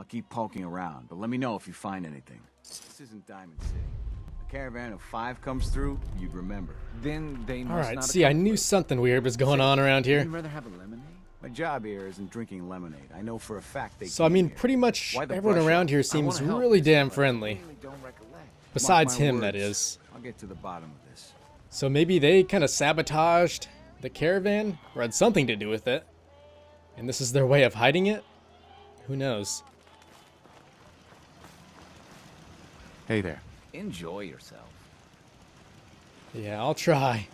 I'll keep poking around, but let me know if you find anything. This isn't Diamond City. A caravan of 5 comes through, you'd remember. Then they must Alright, not see, I knew something weird was going on around here. You'd rather have a lemonade? My job here isn't drinking lemonade. I know for a fact they So, I came mean, here. pretty much Why the everyone brush around up? here I seems wanna help, really damn but I friendly. really don't recollect. Besides Mark my him, that words. is. I'll get to the bottom of this. So maybe they kind of sabotaged the caravan, or had something to do with it. And this is their way of hiding it? Who knows? Hey there. Enjoy yourself. Yeah, I'll try.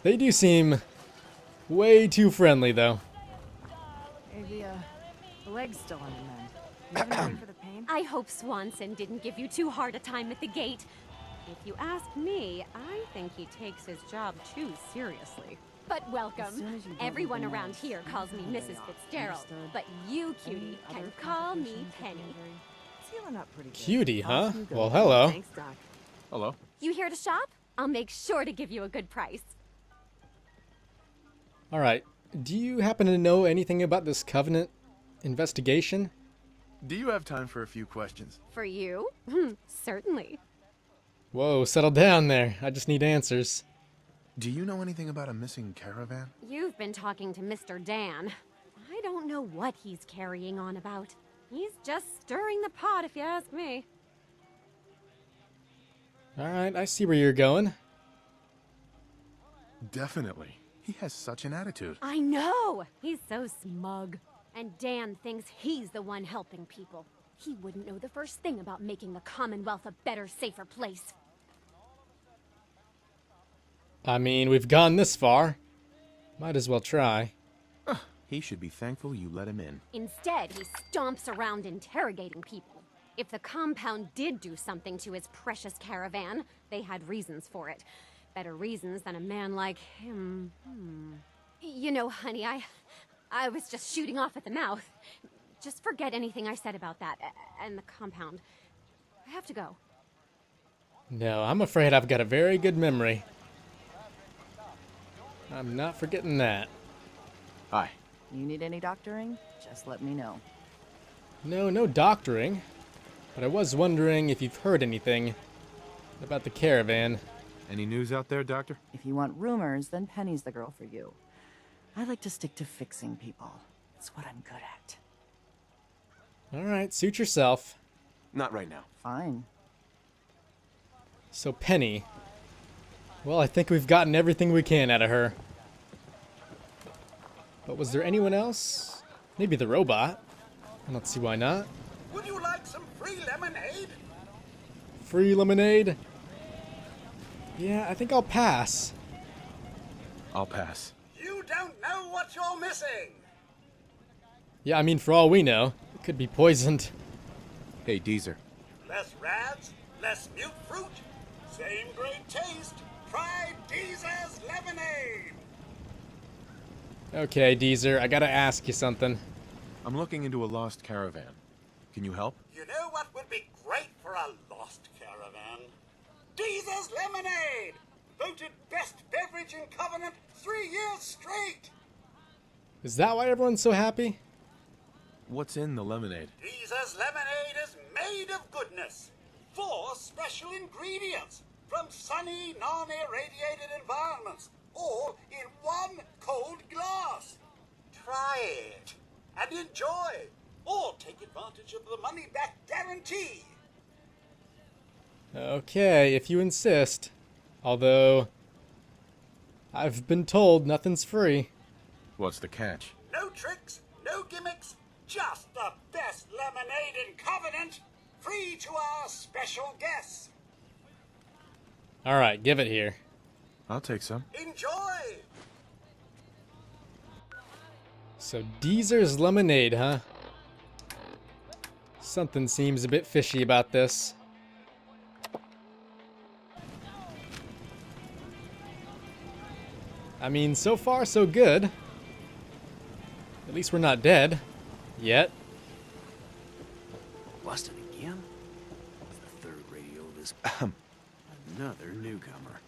They do seem way too friendly, though. Hey, the leg's still on the mend. You have anything for the pain? I hope Swanson didn't give you too hard a time at the gate. If you ask me, I think he takes his job too seriously. But As welcome. soon as you don't Everyone leave the around nest, here you calls me can Mrs. lay off. Fitzgerald. Understood? But you, cutie, Any can other call me complications with the Penny. injury? It's healing up pretty good. Cutie, huh? Off you go. Well, hello. Thanks, Doc. Hello. You here to shop? I'll make sure to give you a good price. Alright, do you happen to know anything about this Covenant investigation? Do you have time for a few questions? For you? Certainly. Whoa, settle down there. I just need answers. Do you know anything about a missing caravan? You've been talking to Mr. Dan. I don't know what he's carrying on about. He's just stirring the pot, if you ask me. Alright, I see where you're going. Definitely. He has such an attitude. I know! He's so smug. And Dan thinks he's the one helping people. He wouldn't know the first thing about making the Commonwealth a better, safer place. I mean, we've gone this far. Might as well try. He should be thankful you let him in. Instead, he stomps around interrogating people. If the compound did do something to his precious caravan, they had reasons for it. Better reasons than a man like him. You know, honey, I was just shooting off at the mouth. Just forget anything I said about that and the compound. I have to go. No, I'm afraid I've got a very good memory. I'm not forgetting that. Hi. You need any doctoring? Just let me know. No doctoring. But I was wondering if you've heard anything about the caravan. Any news out there, Doctor? If you want rumors, then Penny's the girl for you. I like to stick to fixing people. It's what I'm good at. Alright, suit yourself. Not right now. Fine. So Penny. Well, I think we've gotten everything we can out of her. But was there anyone else? Maybe the robot. I don't see why not. Would you like some free lemonade? Free lemonade? Yeah, I think I'll pass. I'll pass. You don't know what you're missing. Yeah, I mean, for all we know, it could be poisoned. Hey, Deezer. Less rads, less mute fruit, same great taste. Try Deezer's lemonade. Okay, Deezer, I gotta ask you something. I'm looking into a lost caravan. Can you help? You know what would be great for a lost caravan? Deezer's lemonade, voted best beverage in Covenant 3 years straight. Is that why everyone's so happy? What's in the lemonade? Deezer's lemonade is made of goodness. 4 special ingredients from sunny, non-irradiated environments, all in 1 cold glass. Try it and enjoy, or take advantage of the money-back guarantee. Okay, if you insist. Although, I've been told nothing's free. What's the catch? No tricks, no gimmicks, just the best lemonade in Covenant, free to our special guests. Alright, give it here. I'll take some. Enjoy! So, Deezer's lemonade, huh? Something seems a bit fishy about this. I mean, so far so good. At least we're not dead. Yet. Busted again? It's the third radio this... Another newcomer.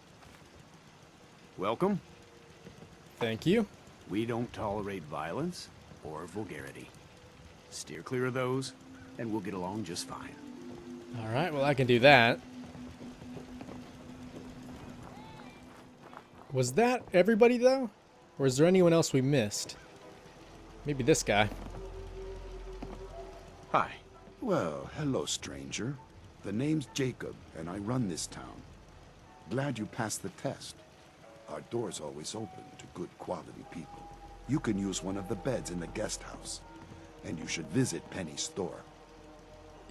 Welcome. Thank you. We don't tolerate violence. or vulgarity. Steer clear of those, and we'll get along just fine. Alright, well I can do that. Was that everybody though? Or is there anyone else we missed? Maybe this guy. Hi. Well, hello, stranger. The name's Jacob, and I run this town. Glad you passed the test. Our door's always open to good quality people. You can use one of the beds in the guest house, and you should visit Penny's store.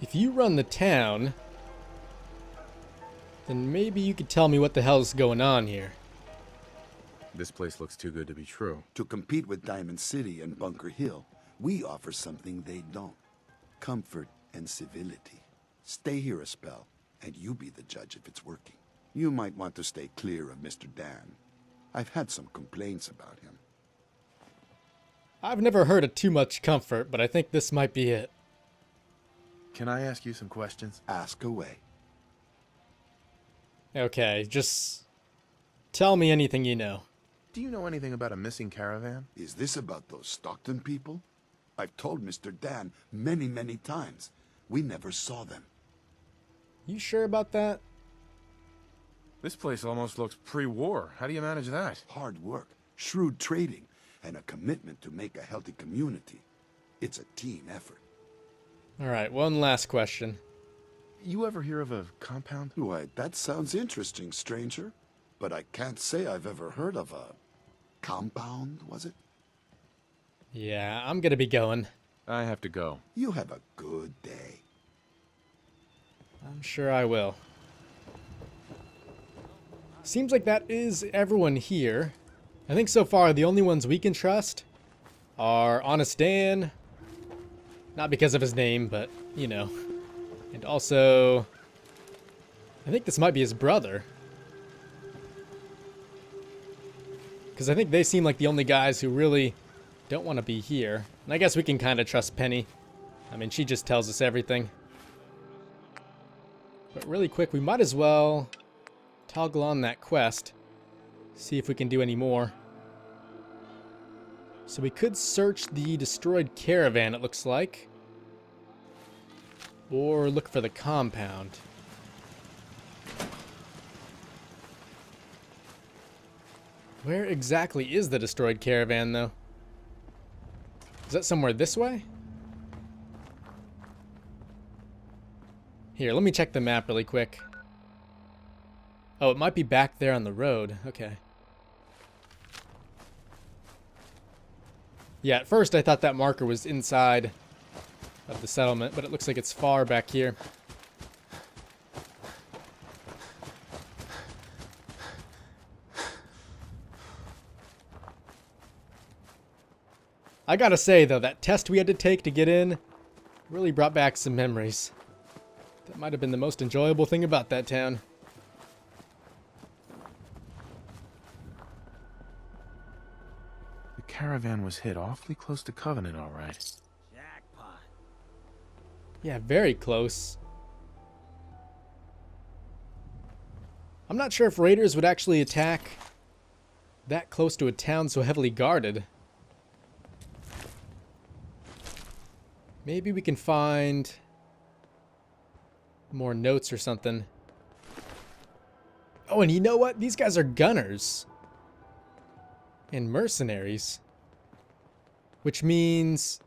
If you run the town, then maybe you could tell me what the hell's going on here. This place looks too good to be true. To compete with Diamond City and Bunker Hill, we offer something they don't. Comfort and civility. Stay here a spell, and you be the judge if it's working. You might want to stay clear of Mr. Dan. I've had some complaints about him. I've never heard of too much comfort, but I think this might be it. Can I ask you some questions? Ask away. Okay, just tell me anything you know. Do you know anything about a missing caravan? Is this about those Stockton people? I've told Mr. Dan many, many times. We never saw them. You sure about that? This place almost looks pre-war. How do you manage that? Hard work, shrewd trading, and a commitment to make a healthy community. It's a team effort. Alright, one last question. You ever hear of a compound? Why, that sounds interesting, stranger. But I can't say I've ever heard of a compound, was it? Yeah, I'm gonna be going. I have to go. You have a good day. I'm sure I will. Seems like that is everyone here. I think so far the only ones we can trust are Honest Dan. Not because of his name, but, you know. And also, I think this might be his brother. Because I think they seem like the only guys who really don't want to be here. And I guess we can kind of trust Penny. I mean, she just tells us everything. But really quick, we might as well toggle on that quest. See if we can do any more. So we could search the destroyed caravan, it looks like. Or look for the compound. Where exactly is the destroyed caravan, though? Is that somewhere this way? Here, let me check the map really quick. Oh, it might be back there on the road. Okay. Yeah, at first I thought that marker was inside of the settlement, but it looks like it's far back here. I gotta say, though, that test we had to take to get in really brought back some memories. That might have been the most enjoyable thing about that town. The caravan was hit awfully close to Covenant, all right. Jackpot. Yeah, very close. I'm not sure if raiders would actually attack that close to a town so heavily guarded. Maybe we can find more notes or something. Oh, and you know what? These guys are gunners. And mercenaries. Which means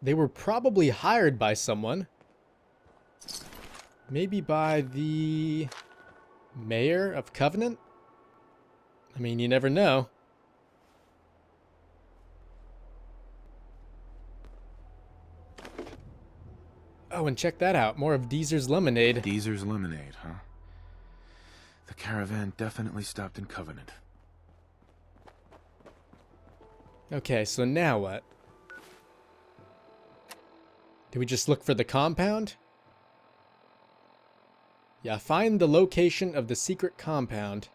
they were probably hired by someone. Maybe by the mayor of Covenant? I mean, you never know. Oh, and check that out. More of Deezer's Lemonade. Deezer's Lemonade, huh? The caravan definitely stopped in Covenant. Okay, so now what? Do we just look for the compound? Yeah, find the location of the secret compound.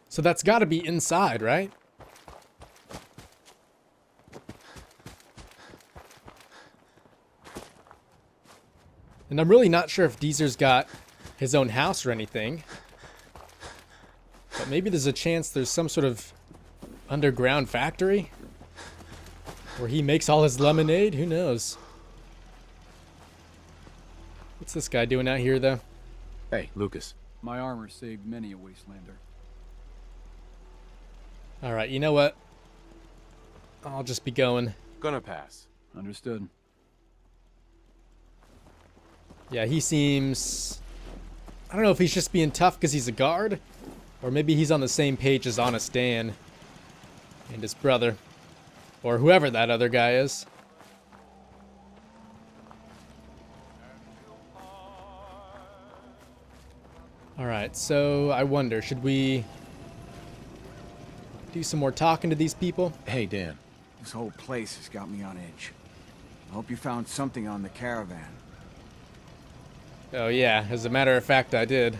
So that's gotta be inside, right? And I'm really not sure if Deezer's got his own house or anything. But maybe there's a chance there's some sort of underground factory? Where he makes all his lemonade? Who knows? What's this guy doing out here, though? Hey, Lucas. My armor saved many a wastelander. Alright, you know what? I'll just be going. Gonna pass. Understood. Yeah, he seems... I don't know if he's just being tough because he's a guard, or maybe he's on the same page as Honest Dan and his brother, or whoever that other guy is. Alright, so I wonder, should we do some more talking to these people? Hey, Dan. This whole place has got me on edge. I hope you found something on the caravan. Oh yeah, as a matter of fact, I did.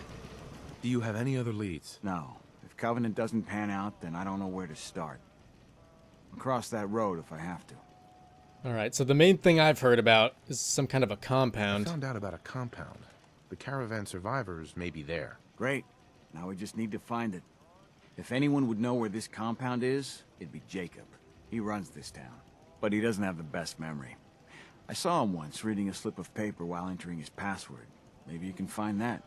Do you have any other leads? No. If Covenant doesn't pan out, then I don't know where to start. I'll cross that road if I have to. Alright, so the main thing I've heard about is some kind of a I compound. found out about a compound. The caravan survivors may be there. Great. Now we just need to find it. If anyone would know where this compound is, it'd be Jacob. He runs this town. But he doesn't have the best memory. I saw him once reading a slip of paper while entering his password. Maybe you can find that.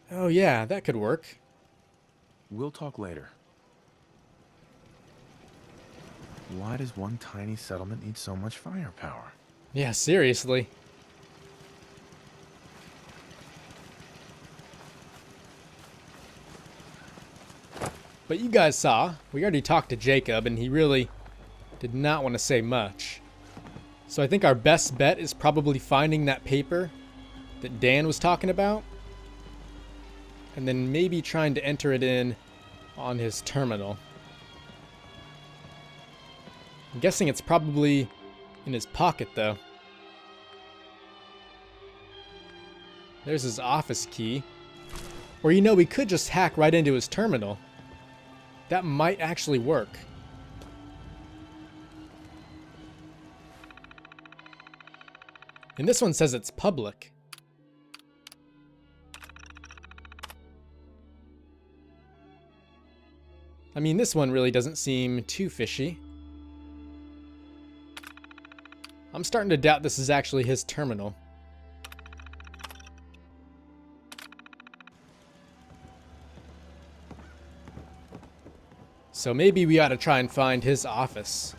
Oh yeah, that could work. We'll talk later. Why does one tiny settlement need so much firepower? Yeah, seriously. But you guys saw, we already talked to Jacob, and he really did not want to say much. So I think our best bet is probably finding that paper that Dan was talking about, and then maybe trying to enter it in on his terminal. I'm guessing it's probably in his pocket, though. There's his office key. Or, you know, we could just hack right into his terminal. That might actually work. And this one says it's public. I mean, this one really doesn't seem too fishy. I'm starting to doubt this is actually his terminal. So maybe we ought to try and find his office.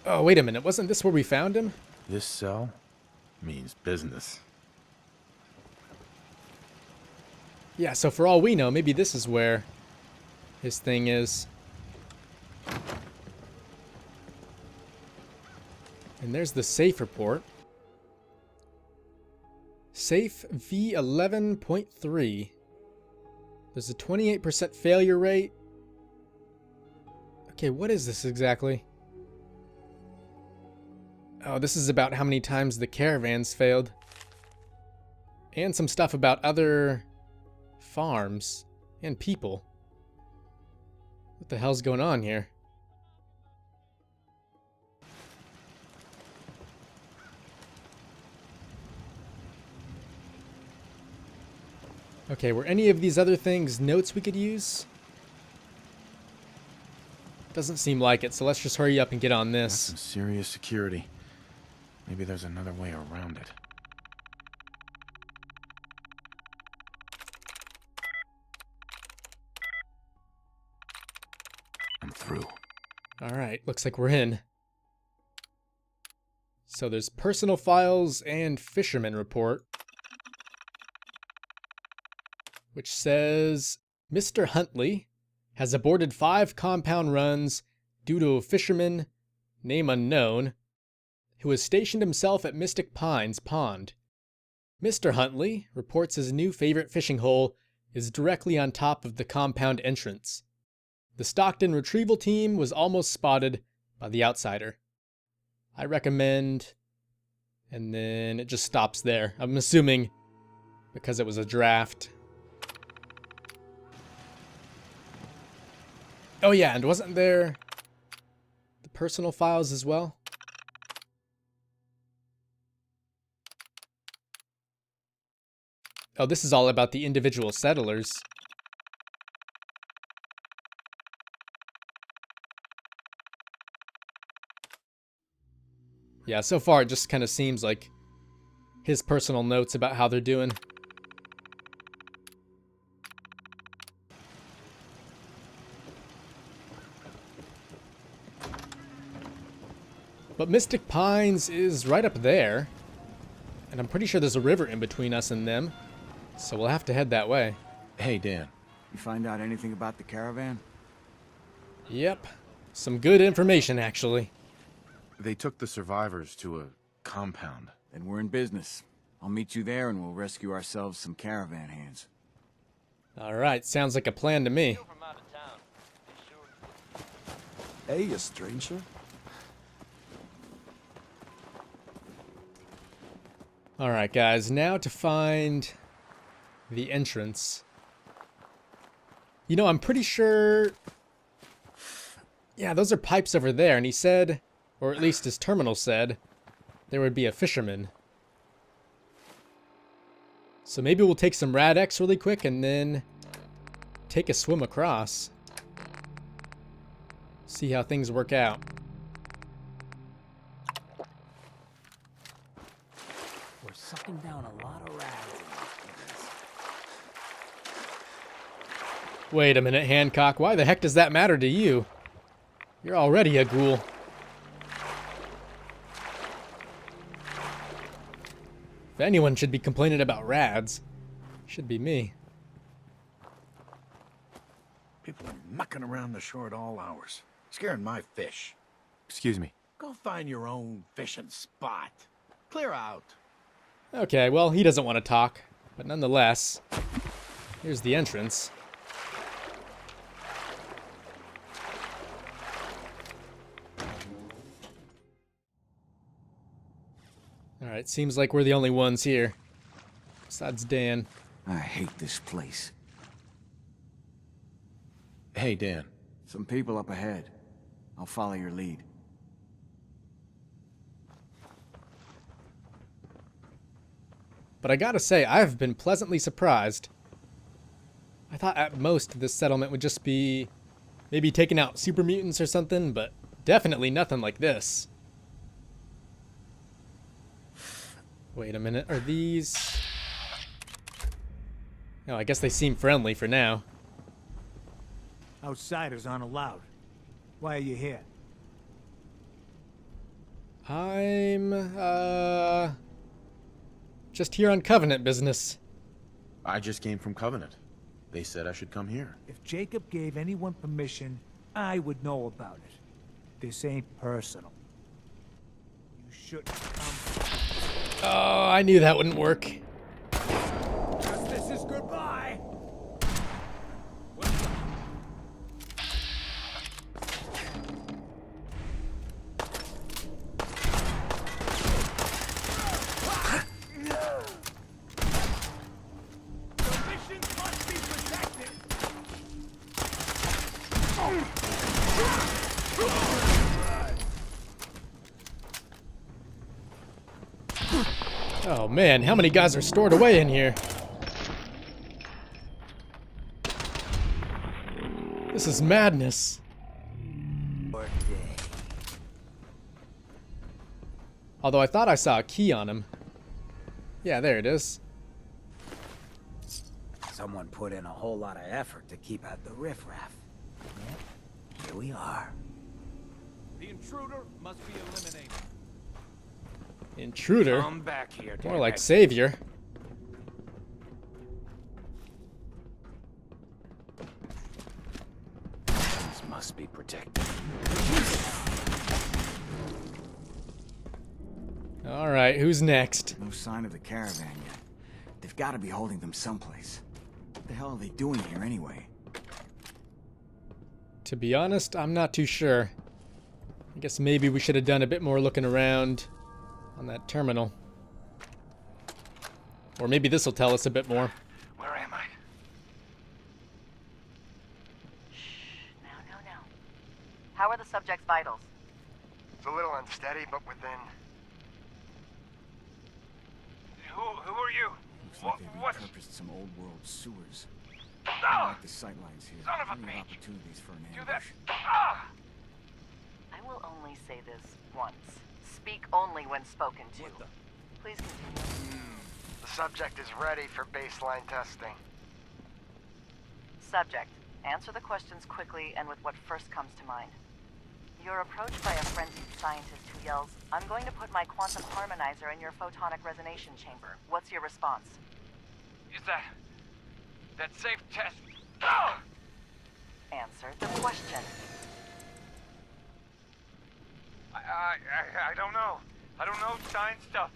Oh, wait a minute. Wasn't this where we found him? This cell means business. Yeah, so for all we know, maybe this is where his thing is. And there's the safe report. Safe V11.3. There's a 28% failure rate. Okay, what is this exactly? Oh, this is about how many times the caravans failed. And some stuff about other farms and people. What the hell's going on here? Okay, were any of these other things notes we could use? Doesn't seem like it, so let's just hurry up and get on That's this. some serious security. Maybe there's another way around it. I'm through. Alright, looks like we're in. So there's personal files and fisherman report, which says Mr. Huntley has aborted 5 compound runs due to a fisherman, name unknown, who has stationed himself at Mystic Pines Pond. Mr. Huntley reports his new favorite fishing hole is directly on top of the compound entrance. The Stockton retrieval team was almost spotted by the outsider. I recommend... And then it just stops there. I'm assuming because it was a draft. Oh yeah, and wasn't there the personal files as well? Oh, this is all about the individual settlers. Yeah, so far it just kind of seems like his personal notes about how they're doing. But Mystic Pines is right up there. And I'm pretty sure there's a river in between us and them. So we'll have to head that way. Hey, Dan. You find out anything about the caravan? Yep. Some good information, actually. They took the survivors to a compound. Then we're in business. I'll meet you there and we'll rescue ourselves some caravan hands. Alright, sounds like a plan to me. Hey, you stranger. Alright, guys, now to find the entrance. You know, I'm pretty sure... Yeah, those are pipes over there, and he said, or at least his terminal said, there would be a fisherman. So maybe we'll take some Rad-X really quick and then take a swim across. See how things work out. We're sucking down a lot of rags. Wait a minute, Hancock. Why the heck does that matter to you? You're already a ghoul. If anyone should be complaining about rads, it should be me. People are mucking around the shore at all hours, scaring my fish. Excuse me. Go find your own fishing spot. Clear out. Okay, well, he doesn't want to talk, but nonetheless, here's the entrance. Alright, seems like we're the only ones here. Besides Dan. I hate this place. Hey, Dan. Some people up ahead. I'll follow your lead. But I gotta say, I've been pleasantly surprised. I thought at most this settlement would just be maybe taking out super mutants or something, but definitely nothing like this. Wait a minute, are these... No, I guess they seem friendly for now. Outsiders aren't allowed. Why are you here? I'm, just here on Covenant business. I just came from Covenant. They said I should come here. If Jacob gave anyone permission, I would know about it. This ain't personal. You shouldn't come. Oh, I knew that wouldn't work. This is goodbye. Oh man, how many guys are stored away in here? This is madness. Although I thought I saw a key on him. Yeah, there it is. Someone put in a whole lot of effort to keep out the riffraff. Yep. Here we are. The intruder must be eliminated. Intruder? Come back here, More like savior. These must be protected. Alright, who's next? No sign of the caravan yet. They've got to be holding them someplace. What the hell are they doing here anyway? To be honest, I'm not too sure. I guess maybe we should have done a bit more looking around on that terminal. Or maybe this will tell us a bit more. Where am I? No. How are the subject's vitals? It's a little unsteady, but within. Who are you? Looks like they've repurposed some old world sewers. I like the sightlines here. Son of a Plenty bitch. opportunities for an Do that. ambush. I will only say this once, Speak only when spoken to. Please continue. The subject is ready for baseline testing. Subject, answer the questions quickly and with what first comes to mind. You're approached by a frenzied scientist who yells, "I'm going to put my quantum harmonizer in your photonic resonation chamber." What's your response? Is that safe test? Answer the question. I don't know. I don't know science stuff.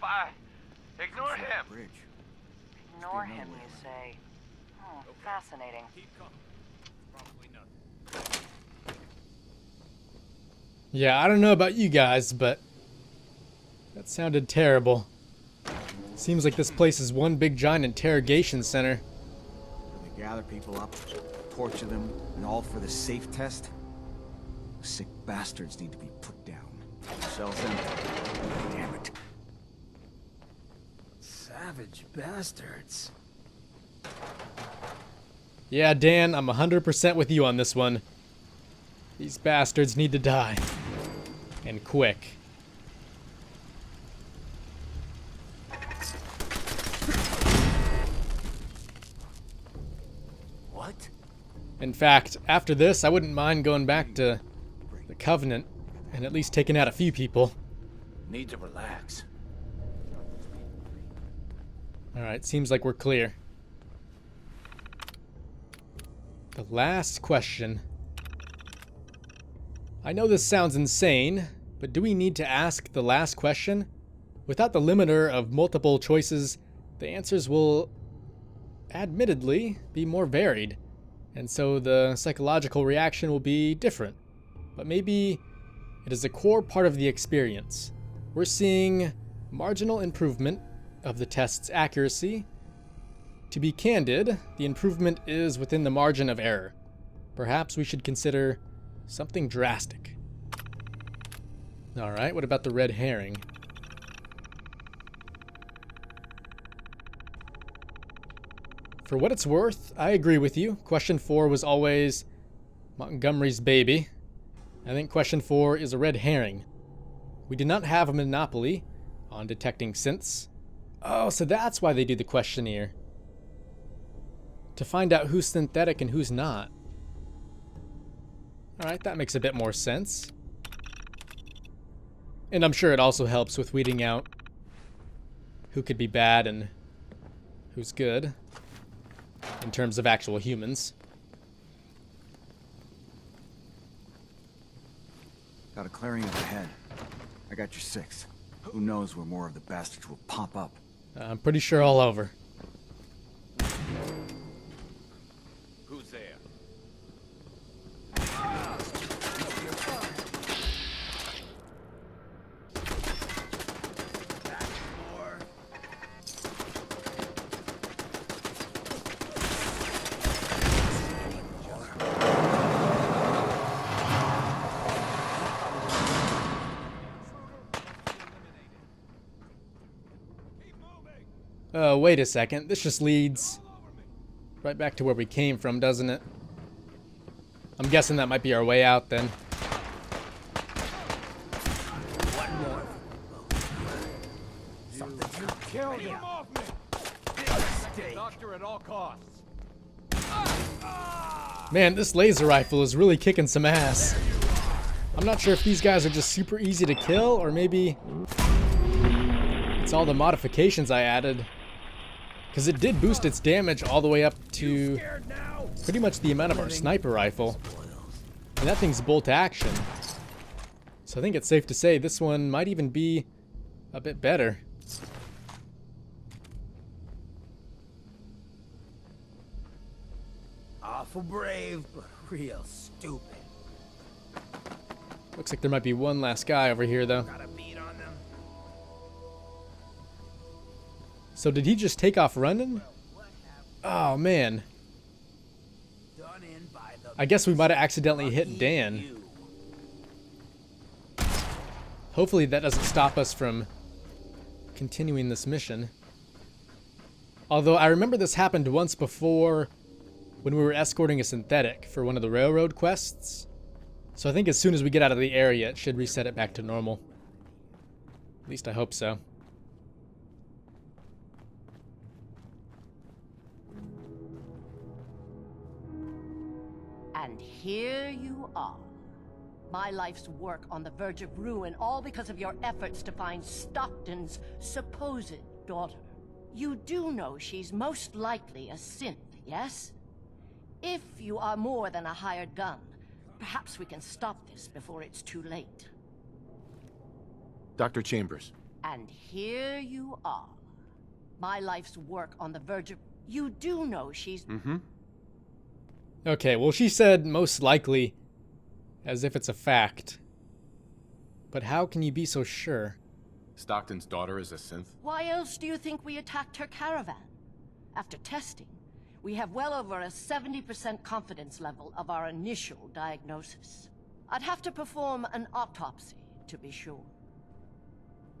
Ignore him. Bridge. Ignore him, you say. Fascinating. Yeah, I don't know about you guys, but that sounded terrible. Seems like this place is one big giant interrogation center. They gather people up, torture them, and all for the safe test? The sick bastards need to be put down. Cells empty. Damn it. Savage bastards. Yeah, Dan, I'm 100% with you on this one. These bastards need to die. And quick. What? In fact, after this, I wouldn't mind going back to the Covenant and at least taking out a few people. Need to relax. Alright, seems like we're clear. The last question. I know this sounds insane, but do we need to ask the last question? Without the limiter of multiple choices, the answers will admittedly be more varied, and so the psychological reaction will be different. But maybe it is a core part of the experience. We're seeing marginal improvement of the test's accuracy. To be candid, the improvement is within the margin of error. Perhaps we should consider something drastic. Alright, what about the red herring? For what it's worth, I agree with you. Question 4 was always Montgomery's baby. I think question 4 is a red herring. We do not have a monopoly on detecting synths. Oh, so that's why they do the questionnaire. To find out who's synthetic and who's not. Alright, that makes a bit more sense. And I'm sure it also helps with weeding out who could be bad and who's good in terms of actual humans. Got a clearing up ahead. I got your 6. Who knows where more of the bastards will pop up. I'm pretty sure all over. Who's there? Wait a second. This just leads right back to where we came from, doesn't it? I'm guessing that might be our way out then. Kill him off me! Doctor at all costs. Man, this laser rifle is really kicking some ass. I'm not sure if these guys are just super easy to kill, or maybe it's all the modifications I added. Because it did boost its damage all the way up to pretty much the amount of our sniper rifle. And that thing's bolt action. So I think it's safe to say this one might even be a bit better. Awful brave, but real stupid. Looks like there might be one last guy over here, though. Got a beat on them. So did he just take off running? Oh, man. Done in by the I guess we might have accidentally hit Dan. Hopefully that doesn't stop us from continuing this mission. Although I remember this happened once before when we were escorting a synthetic for one of the railroad quests. So I think as soon as we get out of the area, it should reset it back to normal. At least I hope so. And here you are. My life's work on the verge of ruin, all because of your efforts to find Stockton's supposed daughter. You do know she's most likely a synth, yes? If you are more than a hired gun, perhaps we can stop this before it's too late. Dr. Chambers. And here you are. My life's work on the verge of... You do know she's... Mm-hmm. Okay, well, she said most likely, as if it's a fact. But how can you be so sure? Stockton's daughter is a synth? Why else do you think we attacked her caravan? After testing, we have well over a 70% confidence level of our initial diagnosis. I'd have to perform an autopsy to be sure.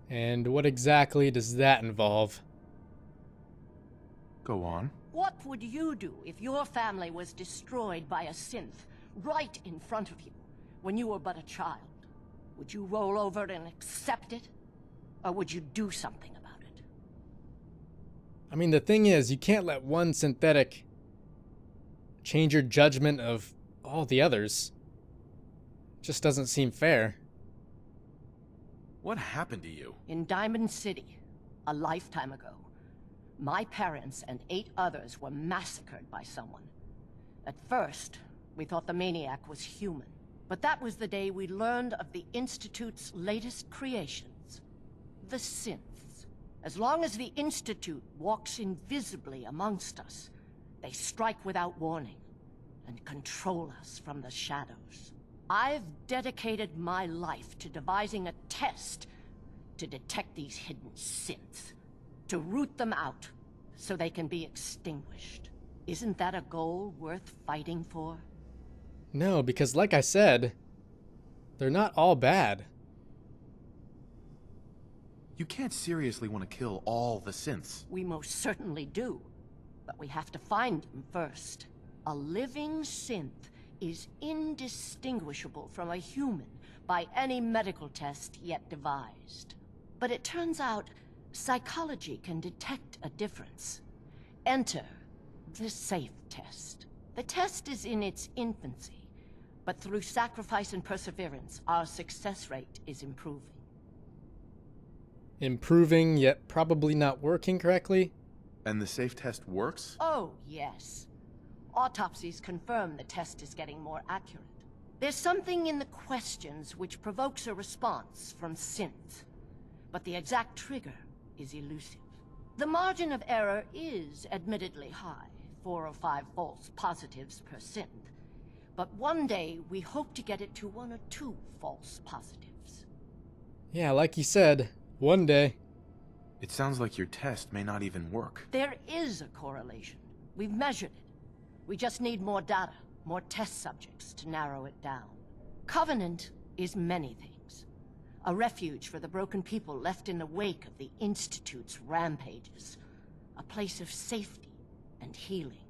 And what exactly does that involve? Go on. What would you do if your family was destroyed by a synth right in front of you when you were but a child? Would you roll over and accept it? Or would you do something about it? I mean, the thing is, you can't let one synthetic change your judgment of all the others. Just doesn't seem fair. What happened to you? In Diamond City, a lifetime ago, my parents and 8 others were massacred by someone. At first, we thought the maniac was human. But that was the day we learned of the Institute's latest creations, the synths. As long as the Institute walks invisibly amongst us, they strike without warning and control us from the shadows. I've dedicated my life to devising a test to detect these hidden synths, to root them out so they can be extinguished. Isn't that a goal worth fighting for? No, because like I said, they're not all bad. You can't seriously want to kill all the synths. We most certainly do, but we have to find them first. A living synth is indistinguishable from a human by any medical test yet devised. But it turns out psychology can detect a difference. Enter the SAFE test. The test is in its infancy, but through sacrifice and perseverance, our success rate is improving. Improving, yet probably not working correctly? And the SAFE test works? Oh, yes. Autopsies confirm the test is getting more accurate. There's something in the questions which provokes a response from synths, but the exact trigger is elusive. The margin of error is admittedly high, 4 or 5 false positives per synth, but one day we hope to get it to 1 or 2 false positives. Yeah, like you said, one day. It sounds like your test may not even work. There is a correlation. We've measured it. We just need more data, more test subjects to narrow it down. Covenant is many things. A refuge for the broken people left in the wake of the Institute's rampages. A place of safety and healing.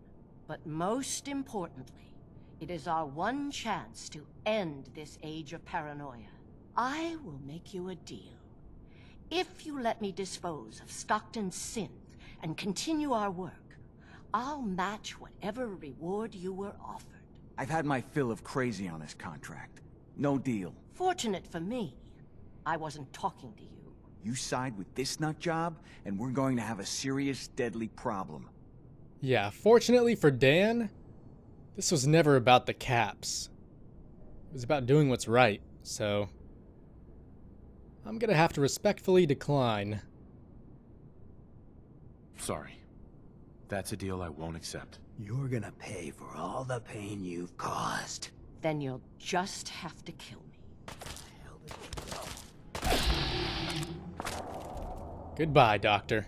But most importantly, it is our one chance to end this age of paranoia. I will make you a deal. If you let me dispose of Stockton's synth and continue our work, I'll match whatever reward you were offered. I've had my fill of crazy on this contract. No deal. Fortunate for me, I wasn't talking to you. You side with this nut job, and we're going to have a serious, deadly problem. Yeah, fortunately for Dan, this was never about the caps. It was about doing what's right, so I'm gonna have to respectfully decline. Sorry. That's a deal I won't accept. You're gonna pay for all the pain you've caused. Then you'll just have to kill me. Goodbye, Doctor.